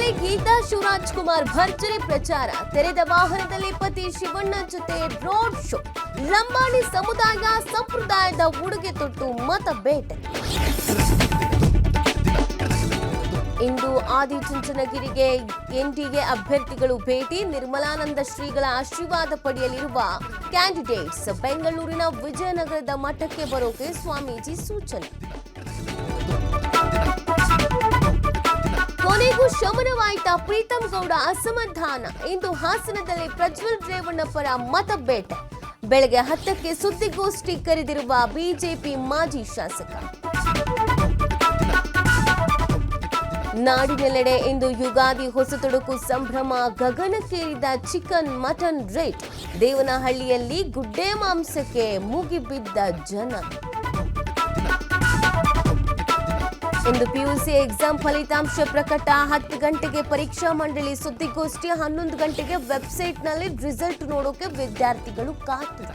ನಟಿ ಗೀತಾ ಶಿವರಾಜ್‌ಕುಮಾರ್ ಭರ್ಜರಿ ಪ್ರಚಾರ. ತೆರೆದ ವಾಹನದಲ್ಲಿ ಪತಿ ಶಿವಣ್ಣ ಜೊತೆ ರೋಡ್ ಶೋ. ಲಂಬಾಣಿ ಸಮುದಾಯ ಸಂಪ್ರದಾಯದ ಉಡುಗೆ ತೊಟ್ಟು ಮತ ಬೇಟೆ. ಇಂದು ಆದಿಚುಂಚನಗಿರಿಗೆ ಎನ್ಡಿಎ ಅಭ್ಯರ್ಥಿಗಳು ಭೇಟಿ. ನಿರ್ಮಲಾನಂದ ಶ್ರೀಗಳ ಆಶೀರ್ವಾದ ಪಡೆಯಲಿರುವ ಕ್ಯಾಂಡಿಡೇಟ್ಸ್. ಬೆಂಗಳೂರಿನ ವಿಜಯನಗರದ ಮಠಕ್ಕೆ ಬರೋಕೆ ಸ್ವಾಮೀಜಿ ಸೂಚನೆ. ಕೊನೆಗೂ ಶಮನವಾಯ್ತಾ ಪ್ರೀತಂ ಗೌಡ ಅಸಮಾಧಾನ. ಇಂದು ಹಾಸನದಲ್ಲಿ ಪ್ರಜ್ವಲ್ ರೇವಣ್ಣ ಪರ ಮತ ಬೇಟೆ. ಬೆಳಗ್ಗೆ 10ಕ್ಕೆ ಸುದ್ದಿಗೋಷ್ಠಿ ಕರೆದಿರುವ ಬಿಜೆಪಿ ಮಾಜಿ ಶಾಸಕ. ನಾಡಿನೆಲ್ಲೆಡೆ ಇಂದು ಯುಗಾದಿ ಹೊಸತೊಡಕು ಸಂಭ್ರಮ. ಗಗನಕ್ಕೇರಿದ ಚಿಕನ್ ಮಟನ್ ರೇಟ್. ದೇವನಹಳ್ಳಿಯಲ್ಲಿ ಗುಡ್ಡೆ ಮಾಂಸಕ್ಕೆ ಮುಗಿಬಿದ್ದ ಜನ. ಇಂದು ಪಿಯುಸಿ ಎಕ್ಸಾಮ್ ಫಲಿತಾಂಶ ಪ್ರಕಟ. 10 ಗಂಟೆಗೆ ಪರೀಕ್ಷಾ ಮಂಡಳಿ ಸುದ್ದಿಗೋಷ್ಠಿ. 11 ಗಂಟೆಗೆ ವೆಬ್ಸೈಟ್ನಲ್ಲಿ ರಿಸಲ್ಟ್ ನೋಡೋಕೆ ವಿದ್ಯಾರ್ಥಿಗಳು ಕಾತುರ.